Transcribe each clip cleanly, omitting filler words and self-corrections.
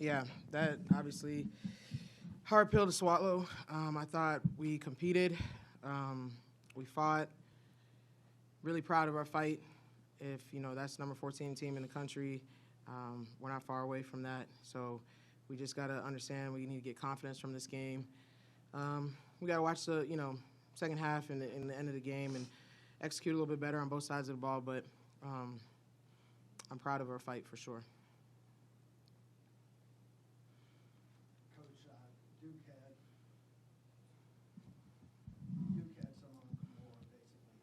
Yeah, that obviously hard pill to swallow. I thought we competed. We fought. Really proud of our fight. If, that's number 14 team in the country, we're not far away from that. So we just got to understand we need to get confidence from this game. We got to watch the, second half and the end of the game and execute a little bit better on both sides of the ball. But I'm proud of our fight for sure. Coach, Duke had someone more basically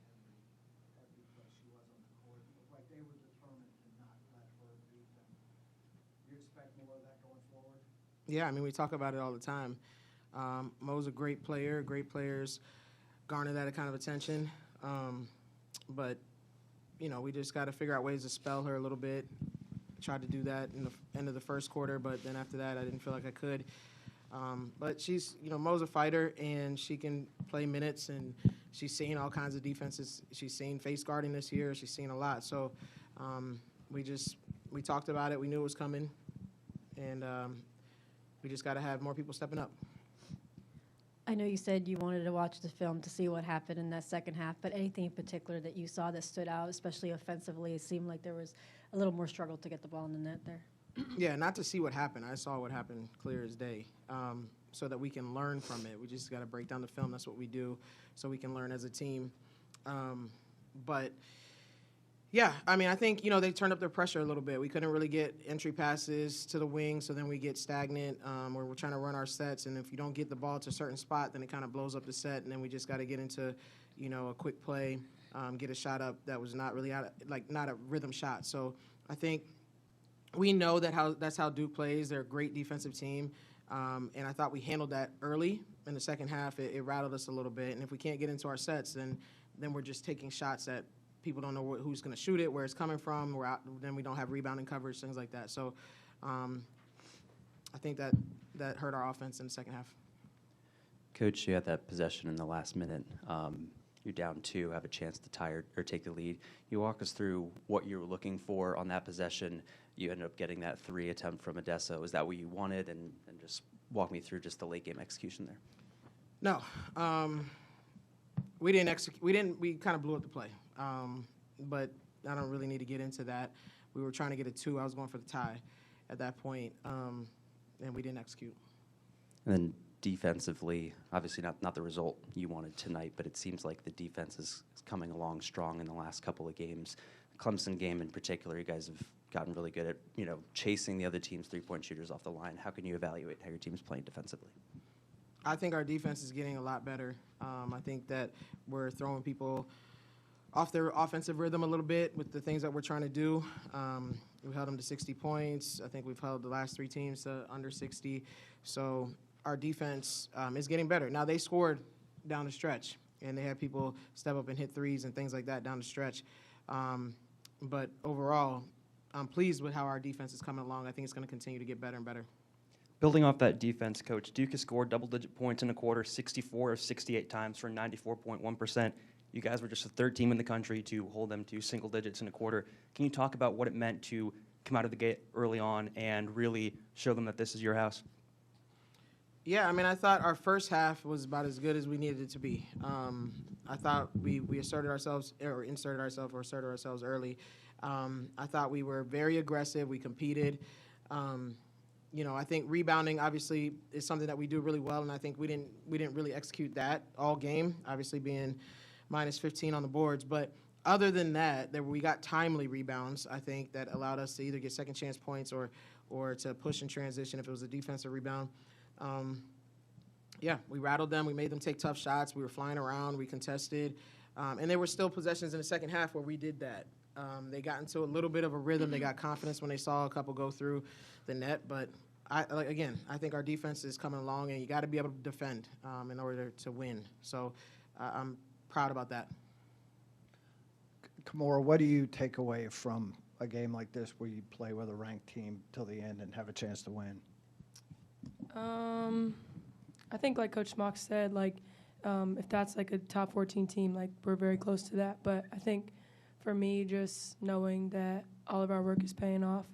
every place she was on the court. It looked like they were determined to not let her beat them. Do you expect more of that going forward? Yeah, we talk about it all the time. Mo's a great player. Great players garner that kind of attention. But, we just got to figure out ways to spell her a little bit. Tried to do that in the end of the first quarter, but then after that, I didn't feel like I could. But she's, Mo's a fighter, and she can play minutes, and she's seen all kinds of defenses. She's seen face guarding this year. She's seen a lot. So we talked about it. We knew it was coming, and we just got to have more people stepping up. I know you said you wanted to watch the film to see what happened in that second half, but anything in particular that you saw that stood out, especially offensively? It seemed like there was a little more struggle to get the ball in the net there. Yeah, not to see what happened. I saw what happened clear as day, so that we can learn from it. We just got to break down the film. That's what we do, so we can learn as a team. But, yeah, I think, they turned up their pressure a little bit. We couldn't really get entry passes to the wing, so then we get stagnant where we're trying to run our sets. And if you don't get the ball to a certain spot, then it kind of blows up the set, and then we just got to get into, a quick play, get a shot up that was not really not a rhythm shot. So I think we know that's how Duke plays. They're a great defensive team, and I thought we handled that early in the second half. It rattled us a little bit, and if we can't get into our sets, then we're just taking shots that people don't know who's going to shoot it, where it's coming from. Then we don't have rebounding coverage, things like that. So I think that hurt our offense in the second half. Coach, you had that possession in the last minute. You're down 2, have a chance to tie or take the lead. You walk us through what you were looking for on that possession. You ended up getting that 3 attempt from Odessa. Was that what you wanted? And just walk me through just the late game execution there. No, we didn't execute. We kind of blew up the play. But I don't really need to get into that. We were trying to get a 2. I was going for the tie at that point, and we didn't execute. And then defensively, obviously not the result you wanted tonight, but it seems like the defense is coming along strong in the last couple of games. The Clemson game in particular, you guys have gotten really good at chasing the other team's three-point shooters off the line. How can you evaluate how your team's playing defensively? I think our defense is getting a lot better. I think that we're throwing people off their offensive rhythm a little bit with the things that we're trying to do. We held them to 60 points. I think we've held the last 3 teams to under 60. So our defense is getting better. Now, they scored down the stretch, and they had people step up and hit threes and things like that down the stretch. But overall, I'm pleased with how our defense is coming along. I think it's going to continue to get better and better. Building off that defense, Coach, Duke has scored double-digit points in a quarter 64 of 68 times for 94.1%. You guys were just the 3rd team in the country to hold them to single digits in a quarter. Can you talk about what it meant to come out of the gate early on and really show them that this is your house? Yeah, I thought our first half was about as good as we needed it to be. I thought we asserted ourselves early. I thought we were very aggressive. We competed. I think rebounding obviously is something that we do really well, and I think we didn't really execute that all game, obviously being minus 15 on the boards. But other than that we got timely rebounds, I think, that allowed us to either get second chance points or to push in transition if it was a defensive rebound. We rattled them. We made them take tough shots. We were flying around. We contested. And there were still possessions in the second half where we did that. They got into a little bit of a rhythm. They got confidence when they saw a couple go through the net. But, I think our defense is coming along, and you got to be able to defend in order to win. So I'm proud about that. Kamora, what do you take away from a game like this where you play with a ranked team till the end and have a chance to win? I think, like Coach Smock said, if that's like a top 14 team, we're very close to that. But I think for me, just knowing that all of our work is paying off.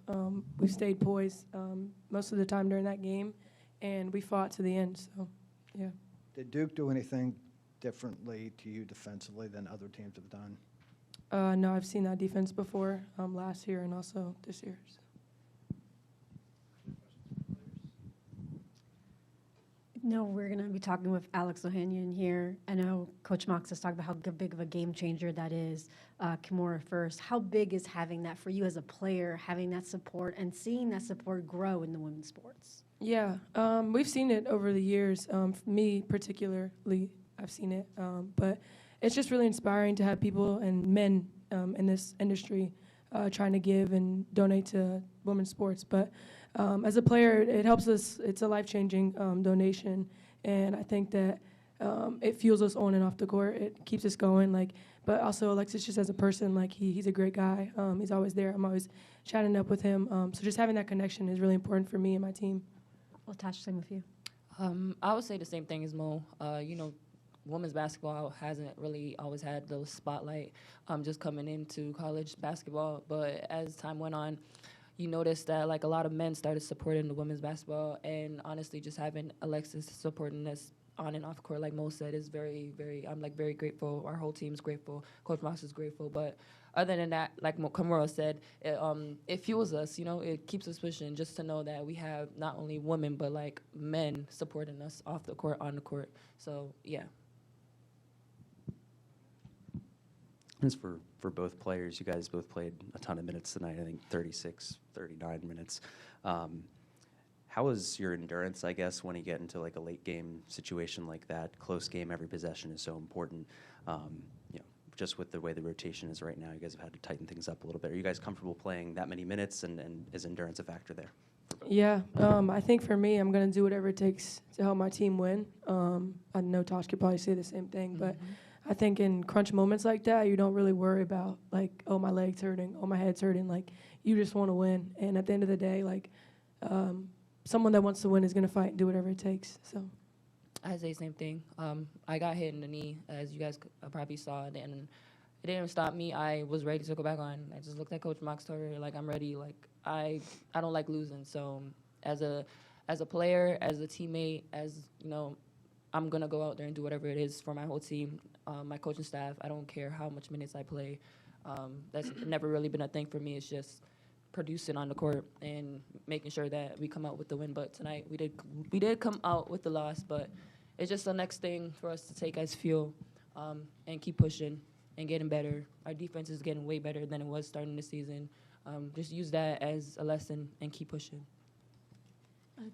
We stayed poised most of the time during that game, and we fought to the end. So, yeah. Did Duke do anything differently to you defensively than other teams have done? No, I've seen that defense before, last year and also this year. So. No, we're going to be talking with Alex Ohanian here. I know Coach Mox has talked about how big of a game changer that is, Kimura first. How big is having that for you as a player, having that support and seeing that support grow in the women's sports? Yeah, we've seen it over the years. For me particularly, I've seen it. But it's just really inspiring to have people and men in this industry trying to give and donate to women's sports. But as a player, it helps us. It's a life-changing donation, and I think that it fuels us on and off the court. It keeps us going. But also Alexis, just as a person, he's a great guy. He's always there. I'm always chatting up with him. So just having that connection is really important for me and my team. Well, Tash, same with you. I would say the same thing as Mo. Women's basketball hasn't really always had the spotlight just coming into college basketball. But as time went on, you notice that a lot of men started supporting the women's basketball, and honestly, just having Alexis supporting us on and off court, like Mo said, is very, very. I'm very grateful. Our whole team's grateful. Coach Moss is grateful. But other than that, like Kimura said, it fuels us. It keeps us pushing. Just to know that we have not only women but men supporting us off the court, on the court. So yeah. As for both players, you guys both played a ton of minutes tonight, I think 36, 39 minutes. How is your endurance, I guess, when you get into a late game situation like that? Close game, every possession is so important. Just with the way the rotation is right now, you guys have had to tighten things up a little bit. Are you guys comfortable playing that many minutes, and is endurance a factor there? Yeah, I think for me, I'm going to do whatever it takes to help my team win. I know Tosh could probably say the same thing, but I think in crunch moments like that, you don't really worry about, oh, my leg's hurting, oh, my head's hurting. You just want to win. And at the end of the day, someone that wants to win is going to fight and do whatever it takes. So I say the same thing. I got hit in the knee, as you guys probably saw, and it didn't stop me. I was ready to go back on. I just looked at Coach Mox, told her, I'm ready. I don't like losing. So as a player, as a teammate, I'm going to go out there and do whatever it is for my whole team, my coaching staff. I don't care how much minutes I play. That's never really been a thing for me. It's just producing on the court and making sure that we come out with the win. But tonight we did come out with the loss, but it's just the next thing for us to take as fuel and keep pushing and getting better. Our defense is getting way better than it was starting the season. Just use that as a lesson and keep pushing.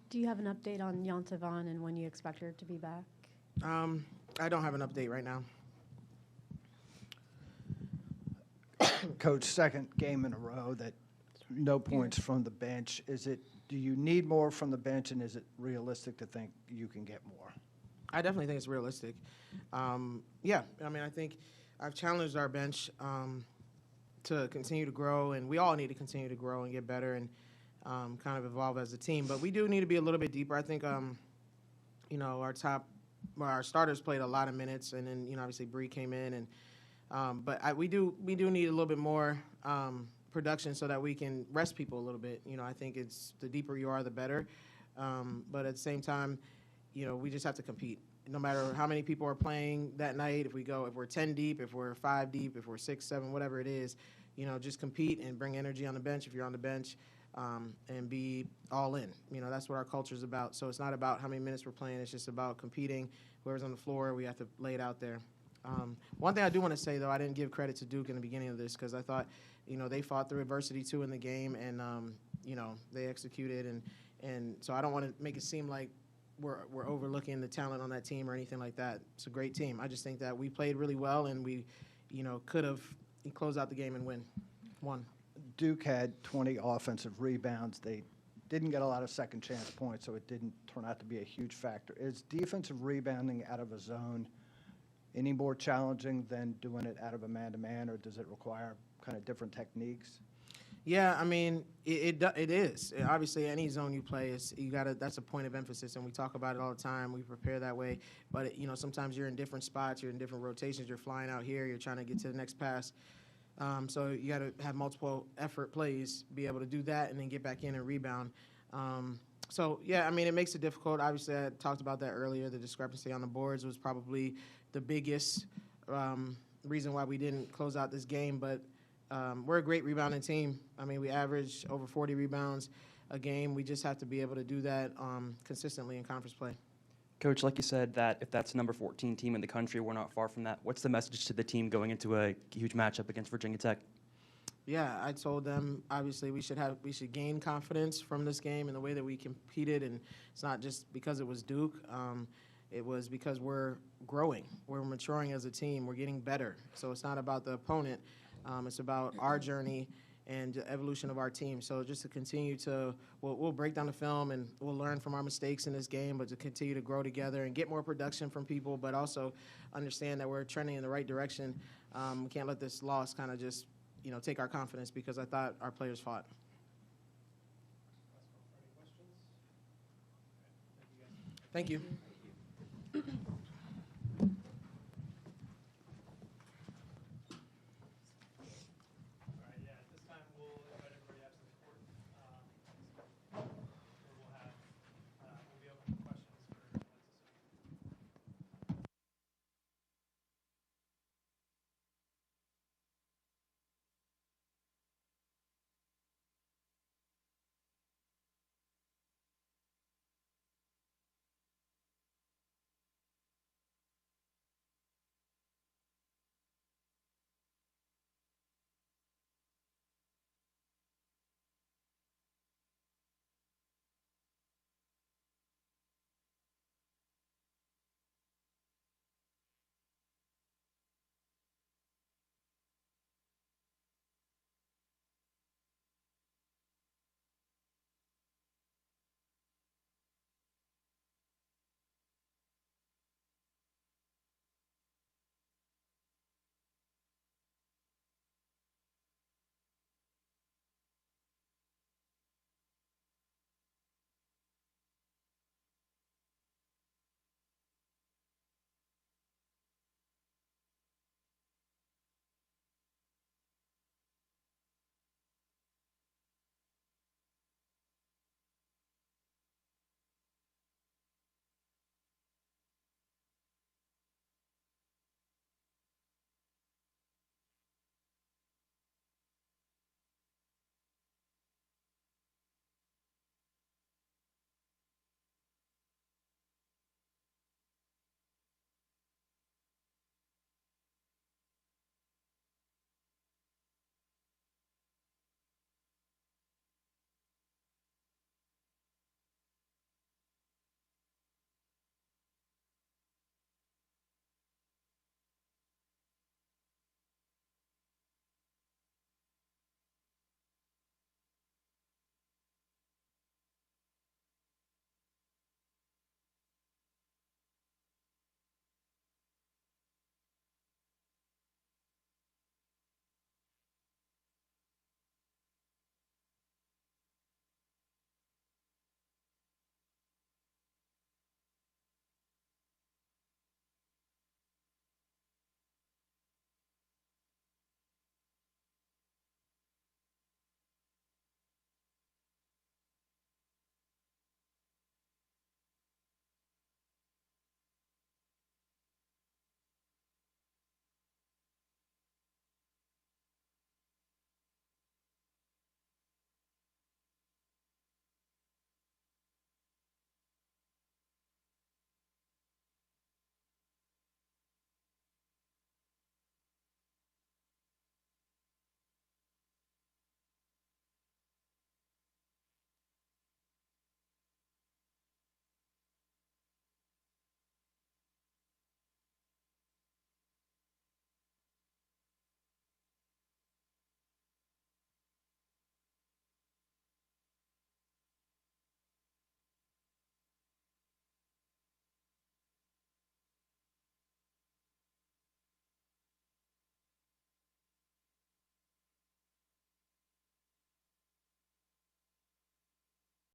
Do you have an update on Yontavon and when you expect her to be back? I don't have an update right now. Coach, second game in a row that no points from the bench. Do you need more from the bench, and is it realistic to think you can get more? I definitely think it's realistic. Yeah, I think I've challenged our bench to continue to grow, and we all need to continue to grow and get better and kind of evolve as a team. But we do need to be a little bit deeper. I think, our starters played a lot of minutes, and then, obviously Bree came in, and we do need a little bit more production so that we can rest people a little bit. I think it's the deeper you are, the better. But at the same time, we just have to compete. No matter how many people are playing that night, if we're 10 deep, if we're 5 deep, if we're 6, 7, whatever it is, just compete and bring energy on the bench if you're on the bench, and be all in. That's what our culture is about. So it's not about how many minutes we're playing. It's just about competing. Whoever's on the floor, we have to lay it out there. One thing I do want to say, though, I didn't give credit to Duke in the beginning of this because I thought, they fought through adversity, too, in the game, and, they executed. And so I don't want to make it seem like we're overlooking the talent on that team or anything like that. It's a great team. I just think that we played really well, and we, could have closed out the game and won. Duke had 20 offensive rebounds. They didn't get a lot of second chance points, so it didn't turn out to be a huge factor. Is defensive rebounding out of a zone any more challenging than doing it out of a man-to-man, or does it require kind of different techniques? Yeah, it is. Obviously, any zone you play, that's a point of emphasis, and we talk about it all the time. We prepare that way. But, sometimes you're in different spots, you're in different rotations, you're flying out here, you're trying to get to the next pass. So you got to have multiple effort plays, be able to do that, and then get back in and rebound. So, yeah, I mean, it makes it difficult. Obviously, I talked about that earlier. The discrepancy on the boards was probably the biggest reason why we didn't close out this game. But we're a great rebounding team. I mean, we average over 40 rebounds a game. We just have to be able to do that consistently in conference play. Coach, like you said, that if that's the number 14 team in the country, we're not far from that. What's the message to the team going into a huge matchup against Virginia Tech? Yeah, I told them obviously we should gain confidence from this game and the way that we competed, and it's not just because it was Duke. It was because we're growing, we're maturing as a team, we're getting better. So it's not about the opponent, it's about our journey and the evolution of our team. So just to continue to, we'll break down the film and we'll learn from our mistakes in this game, but to continue to grow together and get more production from people, but also understand that we're trending in the right direction. We can't let this loss kind of just, take our confidence, because I thought our players fought. Thank you.